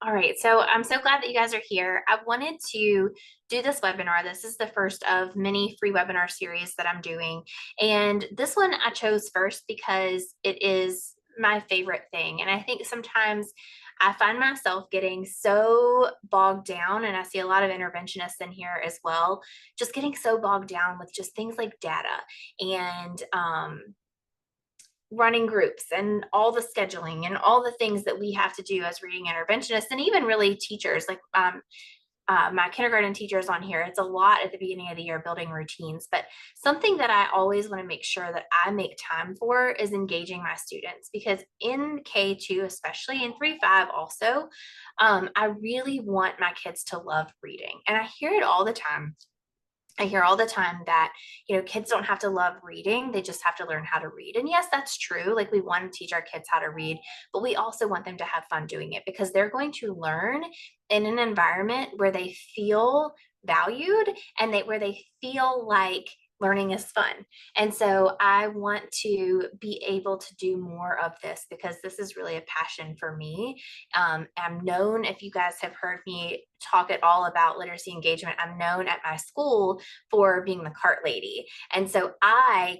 All right, so I'm so glad that you guys are here. I wanted to do this webinar. This is the first of many free webinar series that I'm doing. And this one I chose first because it is my favorite thing. And I think sometimes I find myself getting so bogged down, and I see a lot of interventionists in here as well, just getting so bogged down with just things like data and running groups and all the scheduling and all the things that we have to do as reading interventionists, and even really teachers like my kindergarten teachers on here. It's a lot at the beginning of the year building routines, but something that I always want to make sure that I make time for is engaging my students, because in K2, especially in 3-5 also, I really want my kids to love reading. And I hear it all the time. I hear all the time that, kids don't have to love reading. They just have to learn how to read. And yes, that's true. Like, we want to teach our kids how to read, but we also want them to have fun doing it, because they're going to learn in an environment where they feel valued and where they feel like learning is fun. And so I want to be able to do more of this, because this is really a passion for me. I'm known, if you guys have heard me talk at all about literacy engagement, I'm known at my school for being the cart lady. And so I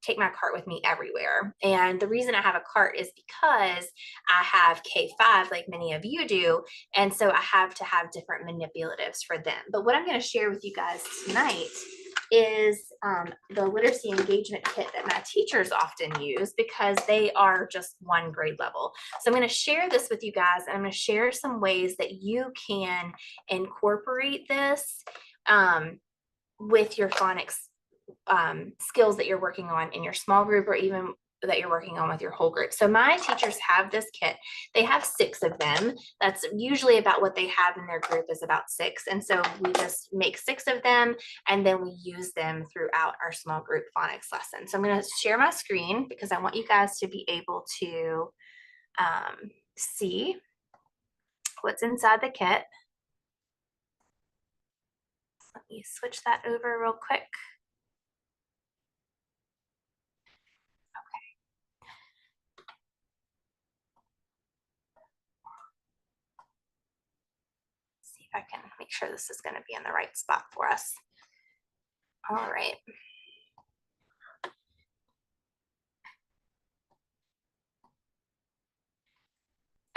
take my cart with me everywhere. And the reason I have a cart is because I have K5, like many of you do. And so I have to have different manipulatives for them. But what I'm going to share with you guys tonight is the literacy engagement kit that my teachers often use, because they are just one grade level. So I'm going to share this with you guys, and I'm going to share some ways that you can incorporate this with your phonics skills that you're working on in your small group, or even that you're working on with your whole group. So my teachers have this kit. They have 6 of them. That's usually about what they have in their group, is about 6. And so we just make 6 of them, and then we use them throughout our small group phonics lesson. So I'm going to share my screen, because I want you guys to be able to see what's inside the kit. Let me switch that over real quick. See if I can make sure this is going to be in the right spot for us. All right.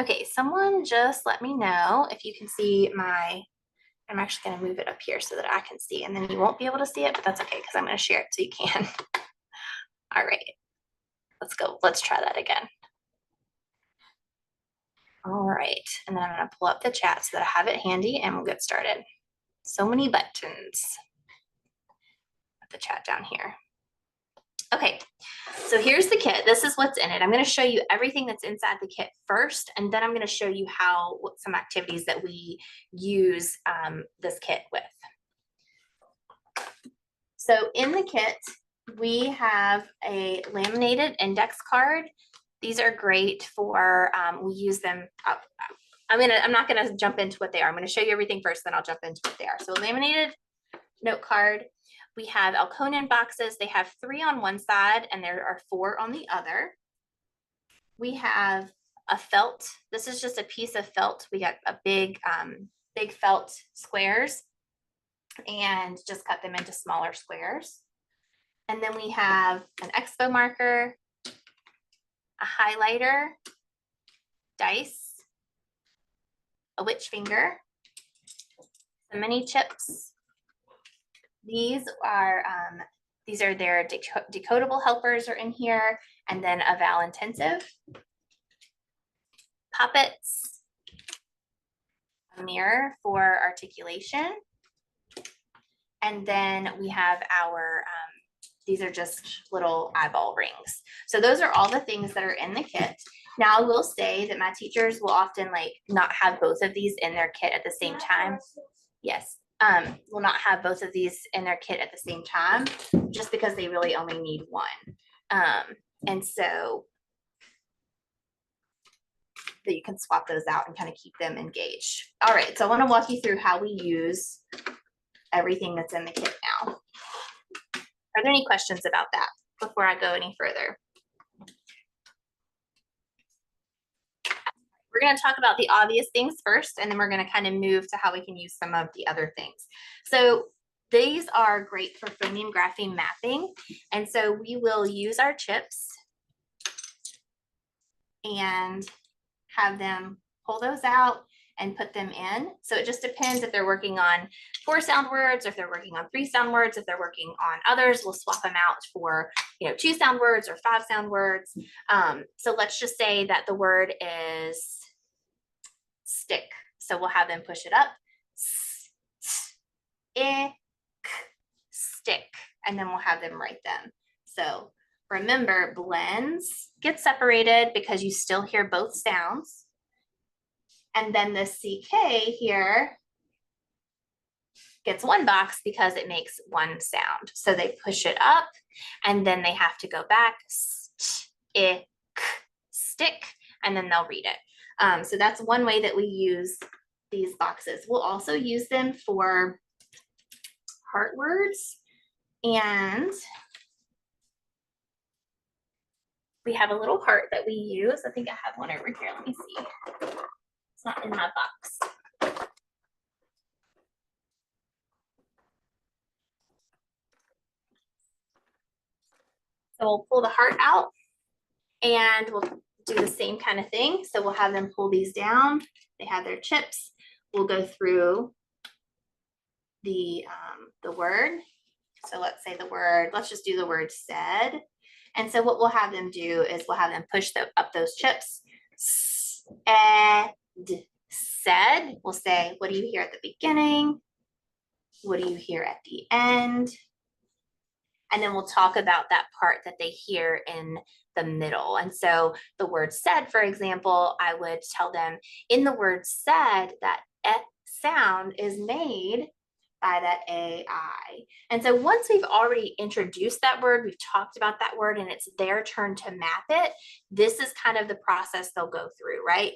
Okay, someone just let me know if you can see I'm actually going to move it up here so that I can see, and then you won't be able to see it, but that's okay, because I'm going to share it so you can. All right, let's go. Let's try that again. All right, and then I'm going to pull up the chat so that I have it handy, and we'll get started. So many buttons. Put the chat down here. Okay, so here's the kit. This is what's in it. I'm going to show you everything that's inside the kit first, and then I'm going to show you some activities that we use this kit with. So in the kit, we have a laminated index card. These are great for, we use them. I'm not going to jump into what they are. I'm going to show you everything first, then I'll jump into what they are. So a laminated note card. We have Elkonin boxes. They have 3 on one side, and there are 4 on the other. We have a felt. This is just a piece of felt. We got a big felt squares, and just cut them into smaller squares. And then we have an expo marker, a highlighter, dice, a witch finger, some mini chips. These are their decodable helpers are in here, and then a Val intensive, poppets, a mirror for articulation, and then we have our these are just little eyeball rings. So those are all the things that are in the kit. Now, I will say that my teachers will often not have both of these in their kit at the same time. Yes, will not have both of these in their kit at the same time, just because they really only need one. And so that you can swap those out and kind of keep them engaged. All right, so I want to walk you through how we use everything that's in the kit now. Are there any questions about that before I go any further? we're going to talk about the obvious things first, and then we're going to kind of move to how we can use some of the other things. So these are great for phoneme grapheme mapping. And so we will use our chips and have them pull those out and put them in. So it just depends if they're working on 4 sound words, or if they're working on 3 sound words. If they're working on others, we'll swap them out for 2 sound words or 5 sound words. So let's just say that the word is stick. So we'll have them push it up. Stick. And then we'll have them write them. So remember, blends get separated because you still hear both sounds. And then the CK here gets 1 box because it makes 1 sound. So they push it up and then they have to go back, stick, and then they'll read it. So that's one way that we use these boxes. We'll also use them for heart words. And we have a little heart that we use. I think I have one over here. Let me see. It's not in my box. So we'll pull the heart out and we'll do the same kind of thing. So we'll have them pull these down. They have their chips. We'll go through the word. So let's say the word, let's just do the word said. And so what we'll have them do is we'll have them push up those chips. Said. We'll say, what do you hear at the beginning? What do you hear at the end? And then we'll talk about that part that they hear in the middle. And so the word said, for example, I would tell them in the word said that sound is made by that AI. And so once we've already introduced that word, we've talked about that word, and it's their turn to map it, this is kind of the process they'll go through, right?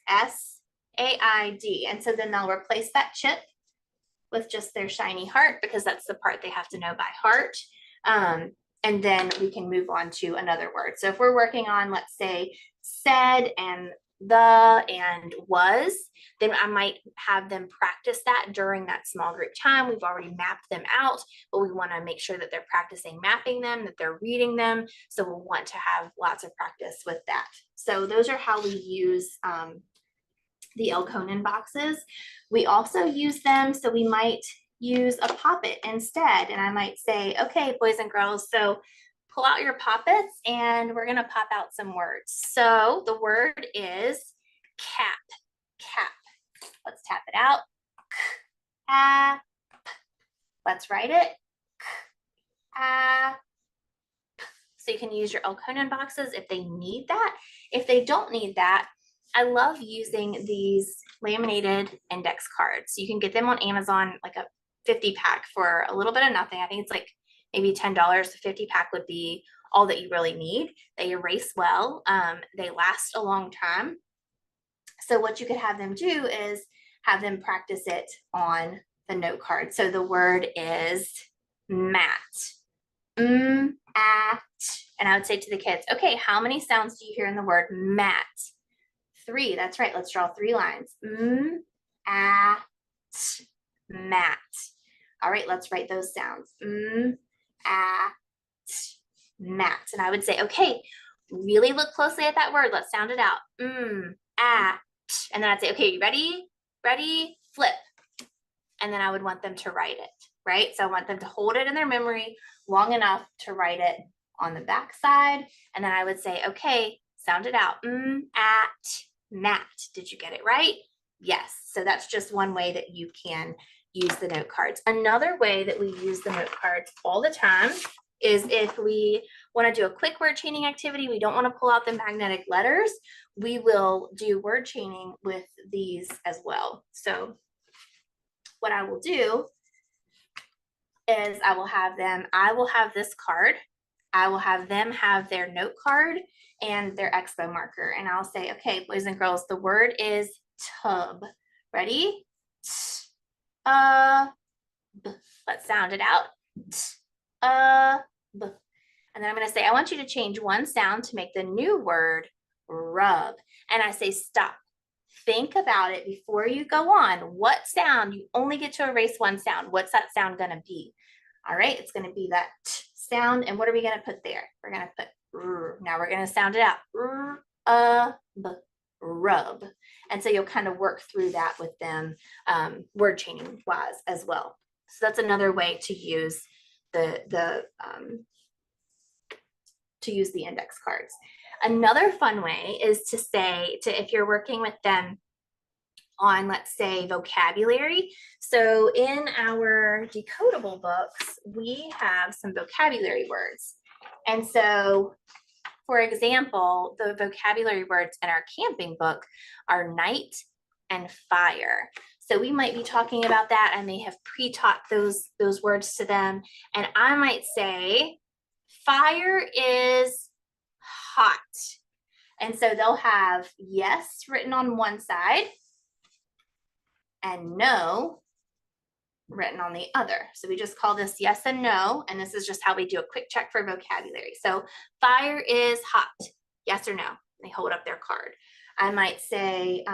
S-A-I-D. And so then they'll replace that chip with just their shiny heart, because that's the part they have to know by heart. And then we can move on to another word. So if we're working on, let's say, said and the and was, then I might have them practice that during that small group time. We've already mapped them out, but we want to make sure that they're practicing mapping them, that they're reading them. So we'll want to have lots of practice with that. So those are how we use the Elkonin boxes. We also use them, so we might use a poppet instead. And I might say, okay, boys and girls, so pull out your poppets and we're gonna pop out some words. So the word is cap. Let's tap it out. Cap. Let's write it. Cap. So you can use your Elkonin boxes if they need that. If they don't need that, I love using these laminated index cards. You can get them on Amazon, like a 50 pack for a little bit of nothing. I think it's like maybe $10. The 50 pack would be all that you really need. They erase well. They last a long time. So what you could have them do is have them practice it on the note card. So the word is mat. At. And I would say to the kids, okay, how many sounds do you hear in the word mat? 3. That's right. Let's draw 3 lines. At, mat. All right, let's write those sounds. At, mat. And I would say, okay, really look closely at that word. Let's sound it out. At. And then I'd say, okay, you ready? Ready? Flip. And then I would want them to write it, right? So I want them to hold it in their memory long enough to write it on the back side. And then I would say, okay, sound it out. At, mat. Did you get it right? Yes. So that's just one way that you can use the note cards. Another way that we use the note cards all the time is if we want to do a quick word chaining activity, we don't want to pull out the magnetic letters, we will do word chaining with these as well. So what I will do is I will have this card. I will have them have their note card and their expo marker. And I'll say, okay, boys and girls, the word is tub. Ready? Let's sound it out. B. And then I'm going to say, I want you to change one sound to make the new word rub. And I say, stop. Think about it before you go on. What sound? You only get to erase one sound. What's that sound going to be? All right, it's going to be that t sound. And what are we going to put there? We're going to put r. Now we're going to sound it out. Rub. And so you'll kind of work through that with them word chaining wise as well. So that's another way to use the index cards. Another fun way is to say, if you're working with them on, let's say, vocabulary. So in our decodable books, we have some vocabulary words. And so, for example, the vocabulary words in our camping book are night and fire. So we might be talking about that. I may have pre-taught those words to them. And I might say, fire is hot. And so they'll have yes written on one side and no written on the other. So we just call this yes and no. And this is just how we do a quick check for vocabulary. So fire is hot, yes or no. They hold up their card. I might say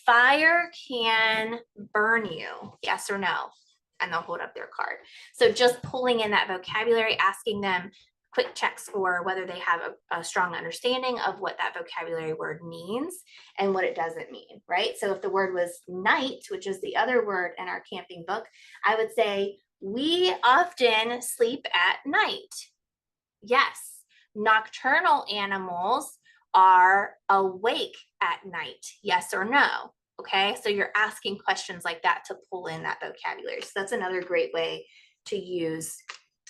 fire can burn you, yes or no. And they'll hold up their card. So just pulling in that vocabulary, asking them quick checks for whether they have a strong understanding of what that vocabulary word means and what it doesn't mean, right? So if the word was night, which is the other word in our camping book, I would say, we often sleep at night. Yes. Nocturnal animals are awake at night, yes or no. Okay, so you're asking questions like that to pull in that vocabulary. So that's another great way to use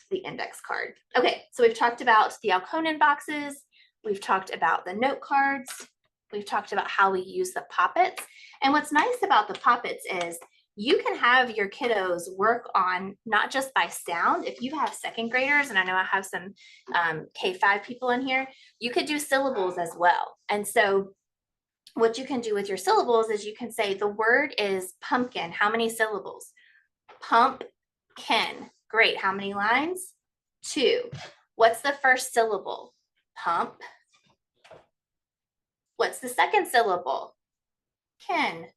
the index card. Okay, so we've talked about the Alconin boxes. We've talked about the note cards. We've talked about how we use the poppets. And what's nice about the poppets is you can have your kiddos work on not just by sound. If you have second graders, and I know I have some K-5 people in here, you could do syllables as well. And so what you can do with your syllables is you can say the word is pumpkin. How many syllables? Pumpkin. Great. How many lines? 2. What's the first syllable? Pump. What's the second syllable? Kin.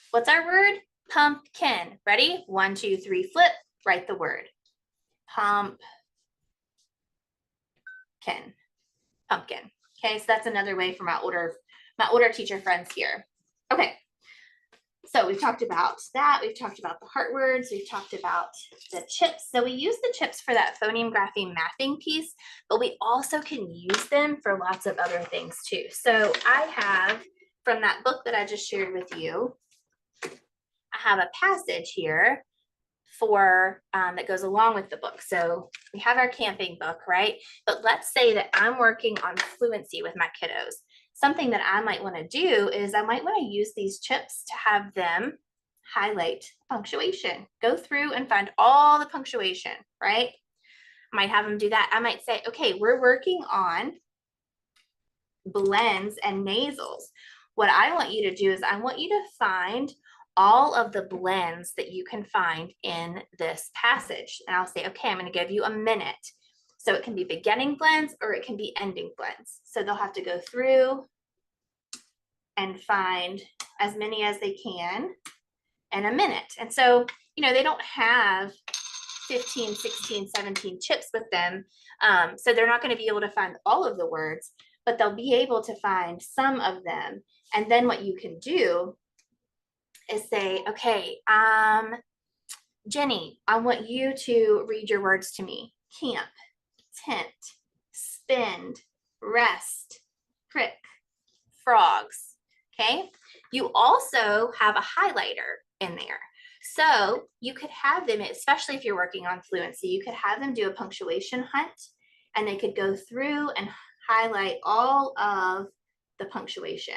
What's our word? Pumpkin. Ready? 1, 2, 3, flip. Write the word. Pumpkin. Pumpkin. Okay, so that's another way for my older teacher friends here. Okay. So we've talked about that. We've talked about the heart words. We've talked about the chips. So we use the chips for that phoneme grapheme mapping piece, but we also can use them for lots of other things too. So I have, from that book that I just shared with you, I have a passage here for that goes along with the book. So we have our camping book, right? But let's say that I'm working on fluency with my kiddos. Something that I might want to do is I might want to use these chips to have them highlight punctuation. Go through and find all the punctuation, right? I might have them do that. I might say, okay, we're working on blends and nasals. What I want you to do is I want you to find all of the blends that you can find in this passage. And I'll say, okay, I'm going to give you a minute. So it can be beginning blends or it can be ending blends. So they'll have to go through and find as many as they can in a minute. And so, you know, they don't have 15, 16, 17 chips with them. So they're not going to be able to find all of the words, but they'll be able to find some of them. And then what you can do is say, okay, Jenny, I want you to read your words to me. Camp, tent, spend, rest, prick, frogs. Okay. You also have a highlighter in there. So you could have them, especially if you're working on fluency, you could have them do a punctuation hunt and they could go through and highlight all of the punctuation.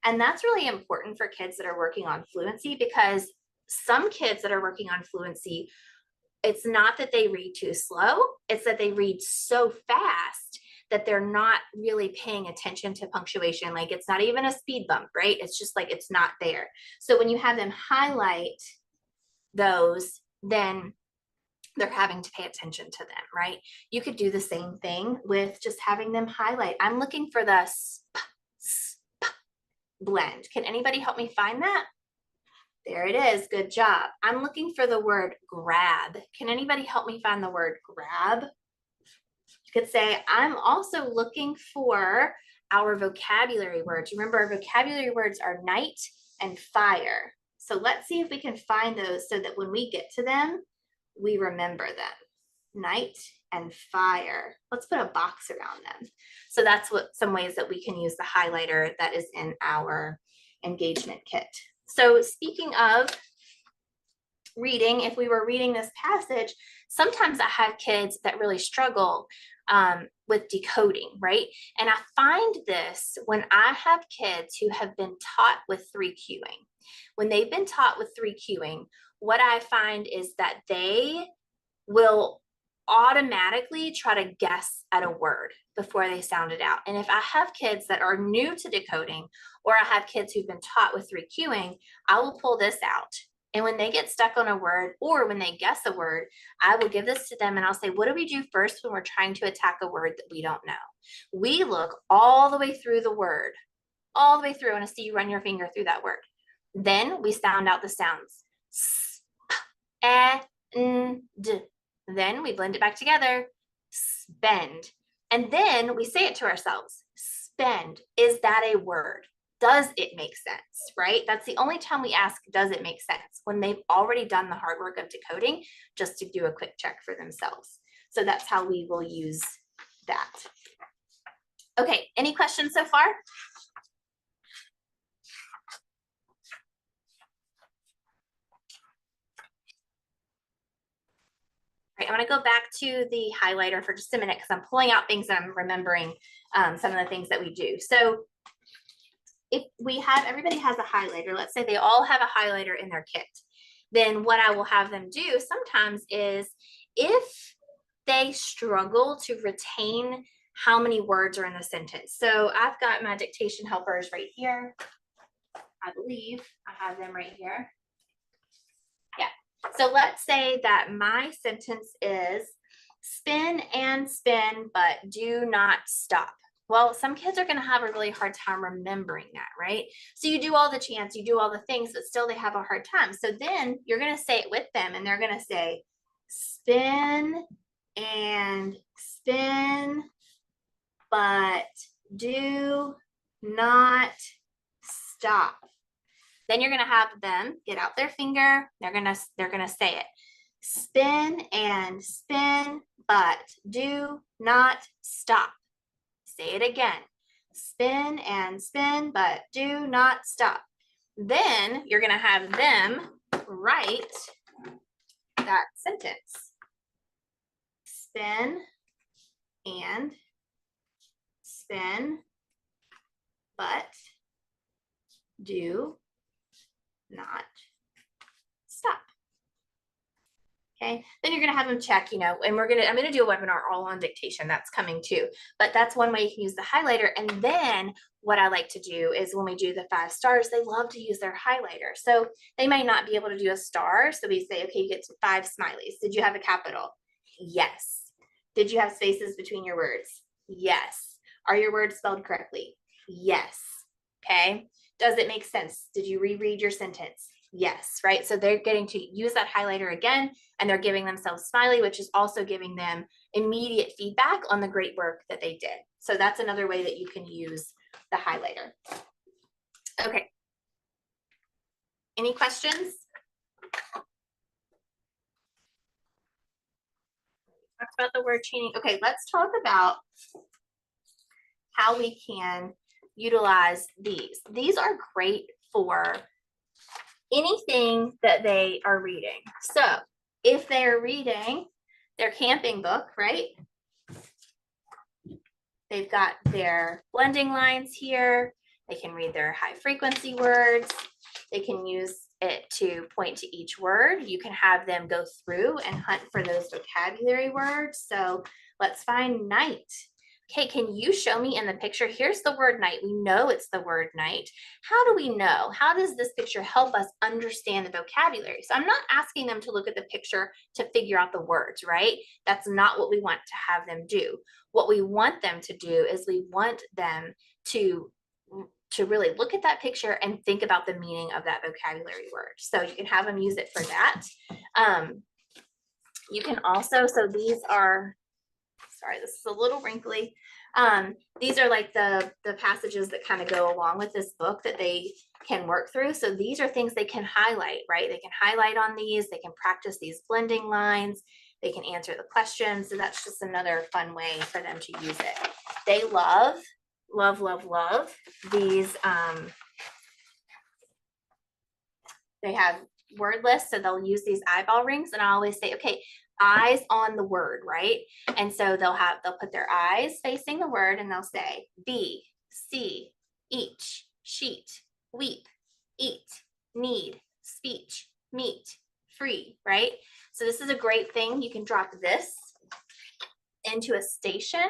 And that's really important for kids that are working on fluency, because some kids that are working on fluency, it's not that they read too slow, it's that they read so fast that they're not really paying attention to punctuation. Like it's not even a speed bump, right? It's just like it's not there. So when you have them highlight those, then they're having to pay attention to them, right? You could do the same thing with just having them highlight. I'm looking for the sp blend. Can anybody help me find that? There it is. Good job. I'm looking for the word grab. Can anybody help me find the word grab? You could say, I'm also looking for our vocabulary words. Remember, our vocabulary words are night and fire. So let's see if we can find those so that when we get to them, we remember them. Night and fire. Let's put a box around them. So that's what some ways that we can use the highlighter that is in our engagement kit. So speaking of reading, if we were reading this passage, sometimes I have kids that really struggle with decoding, right? And I find this when I have kids who have been taught with 3Qing. When they've been taught with 3Qing, what I find is that they will automatically try to guess at a word before they sound it out. And if I have kids that are new to decoding, or I have kids who've been taught with 3Qing, I will pull this out. And when they get stuck on a word, or when they guess a word, I will give this to them and I'll say, what do we do first when we're trying to attack a word that we don't know? We look all the way through the word, all the way through, and I see you run your finger through that word. Then we sound out the sounds. S, p, e, n, d. Then we blend it back together, spend. And then we say it to ourselves, spend. Is that a word? Does it make sense, right? That's the only time we ask, does it make sense? When they've already done the hard work of decoding, just to do a quick check for themselves. So that's how we will use that. Okay, any questions so far? I'm going to go back to the highlighter for just a minute because I'm pulling out things that I'm remembering some of the things that we do. So if we have, everybody has a highlighter, let's say they all have a highlighter in their kit, then what I will have them do sometimes is if they struggle to retain how many words are in the sentence. So I've got my dictation helpers right here. I believe I have them right here. Yeah. So let's say that my sentence is spin and spin, but do not stop. Well, some kids are going to have a really hard time remembering that, right? So you do all the chants, you do all the things, but still they have a hard time. So then you're going to say it with them and they're going to say spin and spin, but do not stop. Then you're going to have them get out their finger. They're going to say it. Spin and spin, but do not stop. Say it again. Spin and spin, but do not stop. Then you're going to have them write that sentence. Spin and spin, but do not stop. Okay, then you're going to have them check, and I'm going to do a webinar all on dictation. That's coming too, but that's one way you can use the highlighter. And then what I like to do is when we do the 5 stars, they love to use their highlighter. So they might not be able to do a star. So we say, okay, you get to 5 smileys. Did you have a capital? Yes. Did you have spaces between your words? Yes. Are your words spelled correctly? Yes. Okay. Does it make sense? Did you reread your sentence? Yes, right? So they're getting to use that highlighter again, and they're giving themselves smiley, which is also giving them immediate feedback on the great work that they did. So that's another way that you can use the highlighter. Okay. Any questions? Talked about the word chaining. Okay, let's talk about how we can utilize these. These are great for anything that they are reading. So if they're reading their camping book, right? They've got their blending lines here. They can read their high frequency words. They can use it to point to each word. You can have them go through and hunt for those vocabulary words. So let's find night. Okay, can you show me in the picture? Here's the word night. We know it's the word night. How do we know? How does this picture help us understand the vocabulary? So I'm not asking them to look at the picture to figure out the words, right? That's not what we want to have them do. What we want them to do is we want them to really look at that picture and think about the meaning of that vocabulary word. So you can have them use it for that. You can also, so these are, sorry, this is a little wrinkly. These are like the passages that kind of go along with this book that they can work through. So these are things they can highlight, right? They can highlight on these, they can practice these blending lines, they can answer the questions. So that's just another fun way for them to use it. They love these. They have word lists, so they'll use these eyeball rings, and I always say, okay, eyes on the word, right? And so they'll put their eyes facing the word, and they'll say be, see, each, sheet, weep, eat, need, speech, meet, free, right? So this is a great thing. You can drop this into a station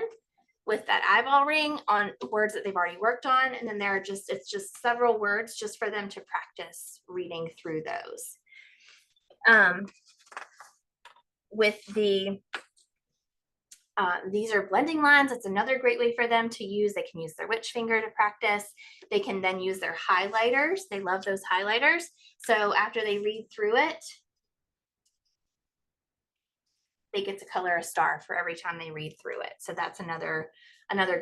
with that eyeball ring on words that they've already worked on. And then it's just several words just for them to practice reading through those. With the, these are blending lines. It's another great way for them to use. They can use their witch finger to practice. They can then use their highlighters. They love those highlighters. So after they read through it, they get to color a star for every time they read through it. So that's another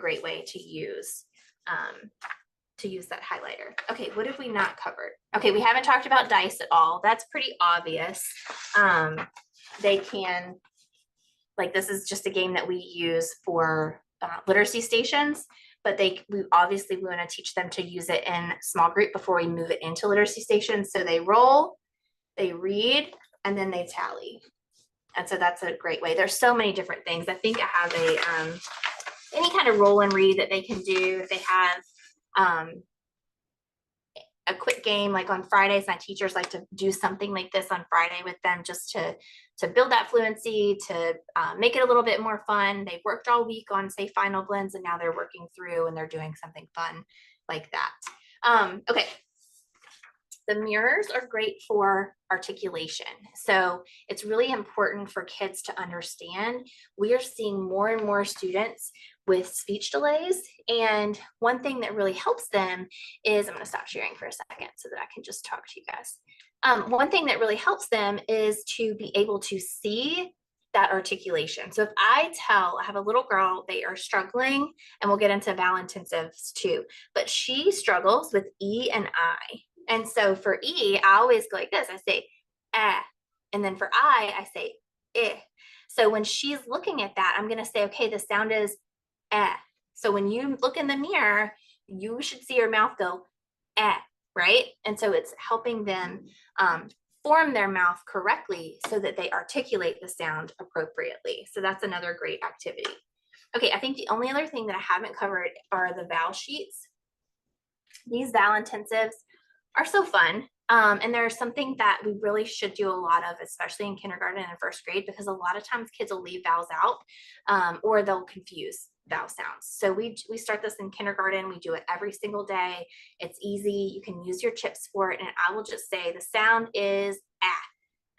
great way to use that highlighter. Okay, what have we not covered? Okay, we haven't talked about dice at all. That's pretty obvious. They can, like, this is just a game that we use for literacy stations, but we want to teach them to use it in small group before we move it into literacy stations. So they roll, they read, and then they tally. And so that's a great way. There's so many different things. I think I have any kind of roll and read that they can do. If they have a quick game, like on Fridays, my teachers like to do something like this on Friday with them, just to build that fluency, to make it a little bit more fun. They've worked all week on, say, final blends, and now they're working through and they're doing something fun like that. Okay. The mirrors are great for articulation. So it's really important for kids to understand. We are seeing more and more students with speech delays. And one thing that really helps them is, I'm going to stop sharing for a second so that I can just talk to you guys. One thing that really helps them is to be able to see that articulation. So if I have a little girl, they are struggling, and we'll get into vowel intensives too, but she struggles with E and I. And so for E, I always go like this. I say, eh. And then for I say, eh. So when she's looking at that, I'm going to say, okay, the sound is eh. So when you look in the mirror, you should see your mouth go eh, right? And so it's helping them form their mouth correctly so that they articulate the sound appropriately. So that's another great activity. Okay, I think the only other thing that I haven't covered are the vowel sheets. These vowel intensives are so fun. And there's something that we really should do a lot of, especially in kindergarten and first grade, because a lot of times kids will leave vowels out or they'll confuse vowel sounds. So we start this in kindergarten. We do it every single day. It's easy. You can use your chips for it. And I will just say the sound is ah,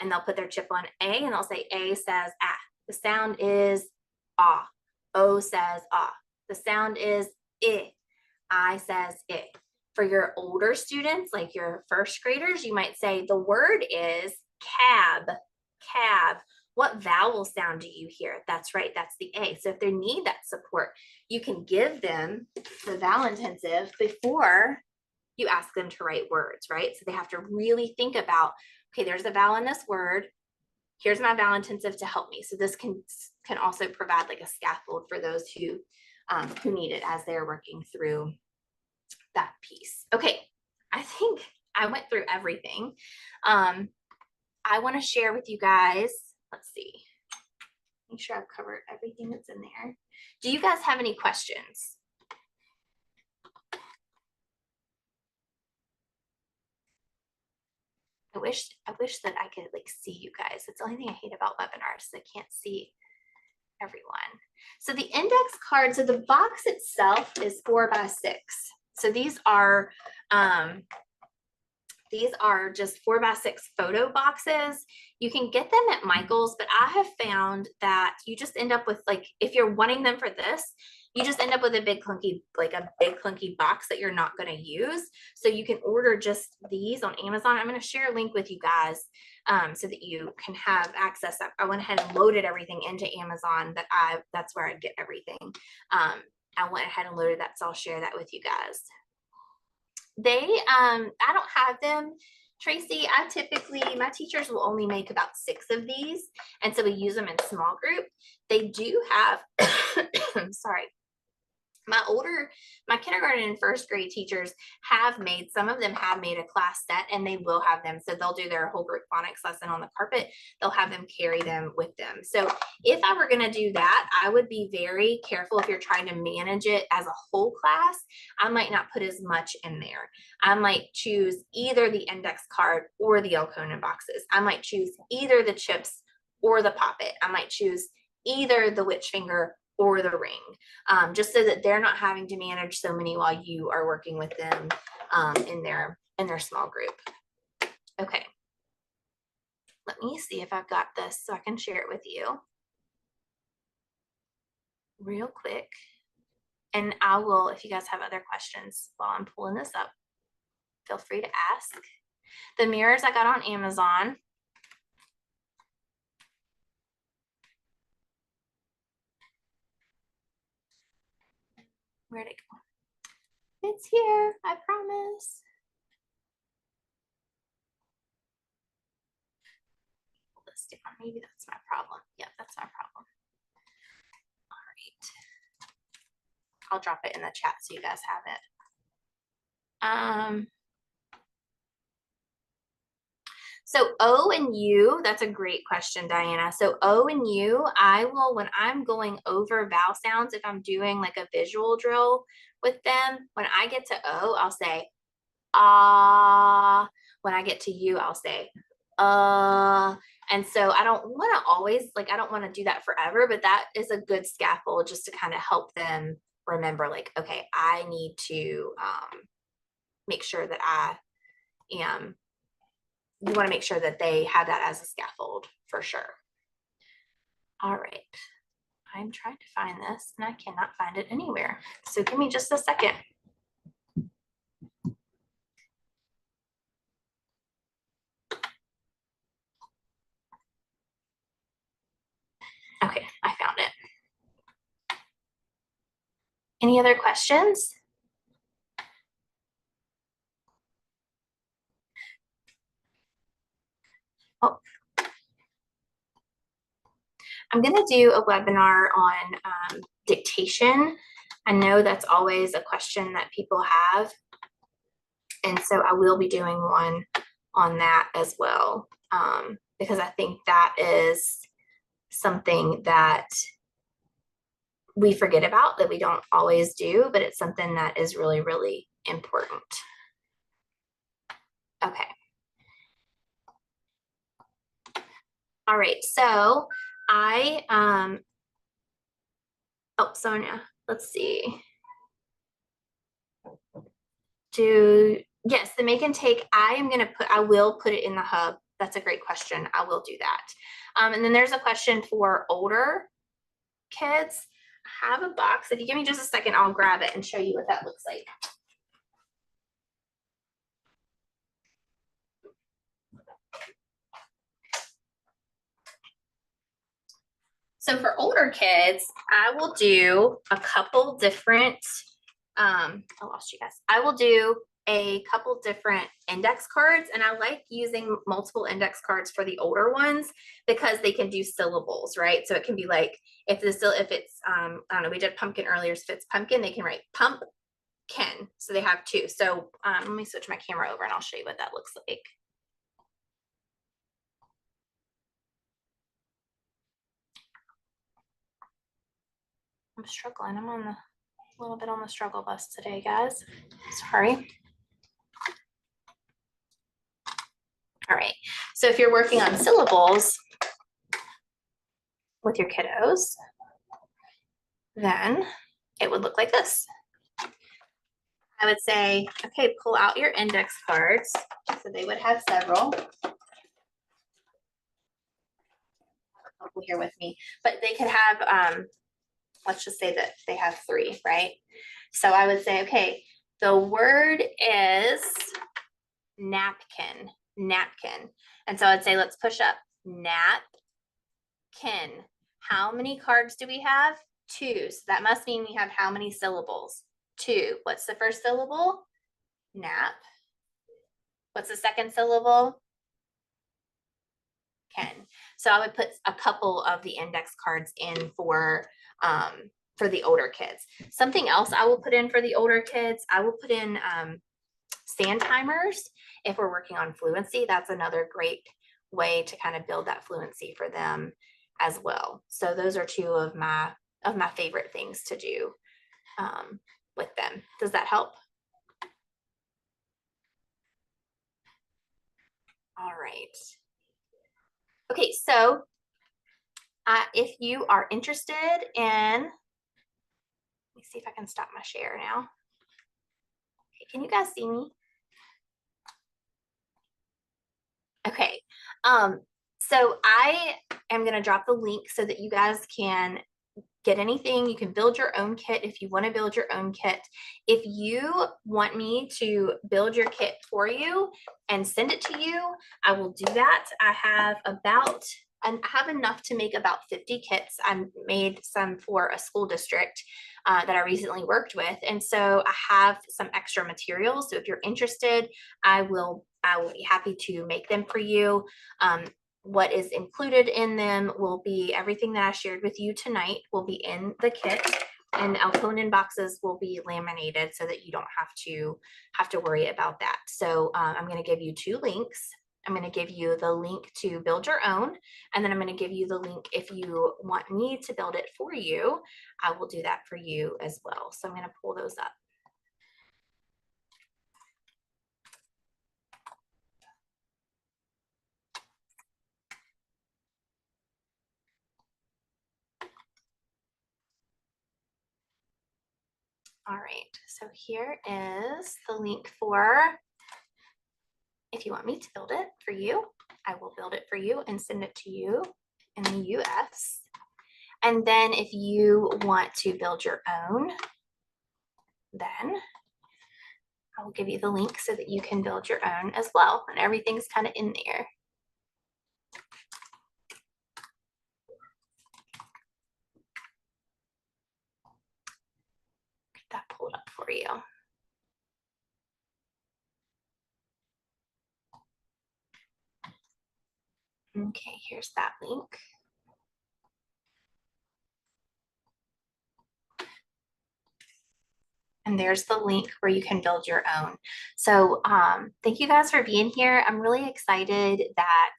and they'll put their chip on A and they'll say A says ah. The sound is ah. O says ah. The sound is I says it. For your older students, like your first graders, you might say the word is cab, cab. What vowel sound do you hear? That's right, that's the A. So if they need that support, you can give them the vowel intensive before you ask them to write words, right? So they have to really think about, okay, there's a vowel in this word. Here's my vowel intensive to help me. So this can also provide like a scaffold for those who need it as they're working through that piece. Okay, I think I went through everything. I want to share with you guys, let's see, make sure I've covered everything that's in there. Do you guys have any questions? I wish that I could like see you guys. It's the only thing I hate about webinars, I can't see everyone. So the index card, so the box itself is 4x6. So these are just 4x6 photo boxes. You can get them at Michael's, but I have found that you just end up with, like, if you're wanting them for this, you just end up with a big clunky box that you're not going to use. So you can order just these on Amazon. I'm going to share a link with you guys so that you can have access. I went ahead and loaded everything into Amazon. That's where I get everything. I went ahead and loaded that, so I'll share that with you guys. I don't have them, Tracy. My teachers will only make about 6 of these. And so we use them in small group. They do have, sorry, my kindergarten and first grade teachers some of them have made a class set, and they will have them. So they'll do their whole group phonics lesson on the carpet. They'll have them carry them with them. So if I were going to do that, I would be very careful. If you're trying to manage it as a whole class, I might not put as much in there. I might choose either the index card or the Elkona boxes. I might choose either the chips or the Pop-It. I might choose either the witch finger or the ring, just so that they're not having to manage so many while you are working with them in their small group. Okay, let me see if I've got this so I can share it with you real quick. And I will, if you guys have other questions while I'm pulling this up, feel free to ask. The mirrors I got on Amazon. Where'd it go? It's here, I promise. Pull this down. Maybe that's my problem. Yep, that's my problem. All right. I'll drop it in the chat so you guys have it. So O and U, that's a great question, Diana. So O and U, I will, when I'm going over vowel sounds, if I'm doing like a visual drill with them, when I get to O, I'll say, ah. When I get to U, I'll say, and so I don't want to always, like, I don't want to do that forever, but that is a good scaffold just to kind of help them remember, like, okay, I need to make sure that you want to make sure that they have that as a scaffold for sure. All right. I'm trying to find this and I cannot find it anywhere. So give me just a second. Okay, I found it. Any other questions? Oh, I'm going to do a webinar on dictation. I know that's always a question that people have. And so I will be doing one on that as well, because I think that is something that we forget about, that we don't always do, but it's something that is really, really important. Okay. All right, so oh, Sonia, let's see. Yes, the make and take, I will put it in the hub. That's a great question. I will do that. And then there's a question for older kids. I have a box. If you give me just a second, I'll grab it and show you what that looks like. So for older kids, I will do a couple different, I lost you guys. I will do a couple different index cards, and I like using multiple index cards for the older ones because they can do syllables, right? So it can be like, if it's, I don't know, we did pumpkin earlier. So if it's pumpkin, they can write pumpkin. So they have 2. So let me switch my camera over and I'll show you what that looks like. I'm struggling. I'm on a little bit on the struggle bus today, guys. Sorry. All right. So if you're working on syllables with your kiddos, then it would look like this. I would say, okay, pull out your index cards. So they would have several. Couple here with me, but they could have, let's just say that they have 3, right? So I would say, okay, the word is napkin, napkin. And so I'd say, let's push up napkin. How many cards do we have? 2. So that must mean we have how many syllables? 2. What's the first syllable? Nap. What's the second syllable? Ken. So I would put a couple of the index cards in for the older kids. Something else I will put in for the older kids, I will put in stand timers if we're working on fluency. That's another great way to kind of build that fluency for them as well. So those are 2 of my favorite things to do with them. Does that help? All right. Okay, so if you are interested in, let me see if I can stop my share now. Okay, can you guys see me? Okay, so I am gonna drop the link so that you guys can get anything. You can build your own kit if you want to build your own kit. If you want me to build your kit for you and send it to you, I will do that. I have enough to make about 50 kits. I made some for a school district that I recently worked with. And so I have some extra materials. So if you're interested, I will be happy to make them for you. What is included in them will be everything that I shared with you tonight will be in the kit, and Alconin boxes will be laminated so that you don't have to worry about that. So I'm going to give you 2 links. I'm going to give you the link to build your own, and then I'm going to give you the link if you want me to build it for you. I will do that for you as well. So I'm going to pull those up. All right, so here is the link for, if you want me to build it for you, I will build it for you and send it to you in the US. And then if you want to build your own, then I will give you the link so that you can build your own as well. And everything's kind of in there. Get that pulled up for you. Okay, here's that link. And there's the link where you can build your own. So thank you guys for being here. I'm really excited that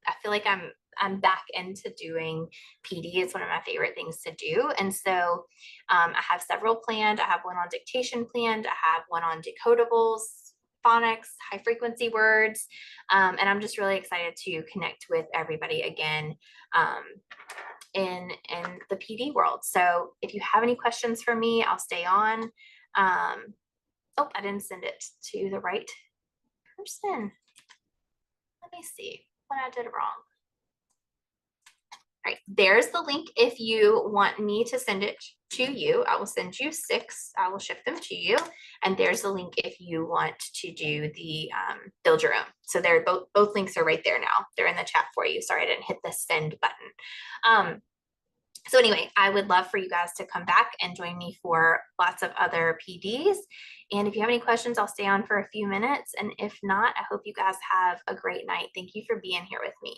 I feel like I'm back into doing PD. It's one of my favorite things to do. And so I have several planned. I have one on dictation planned. I have one on decodables, phonics, high frequency words. And I'm just really excited to connect with everybody again in the PD world. So if you have any questions for me, I'll stay on. Oh, I didn't send it to the right person. Let me see what I did wrong. All right, there's the link. If you want me to send it to you, I will send you 6. I will ship them to you. And there's the link if you want to do the build your own. So they're both links are right there now. They're in the chat for you. Sorry, I didn't hit the send button. So anyway, I would love for you guys to come back and join me for lots of other PDs. And if you have any questions, I'll stay on for a few minutes. And if not, I hope you guys have a great night. Thank you for being here with me.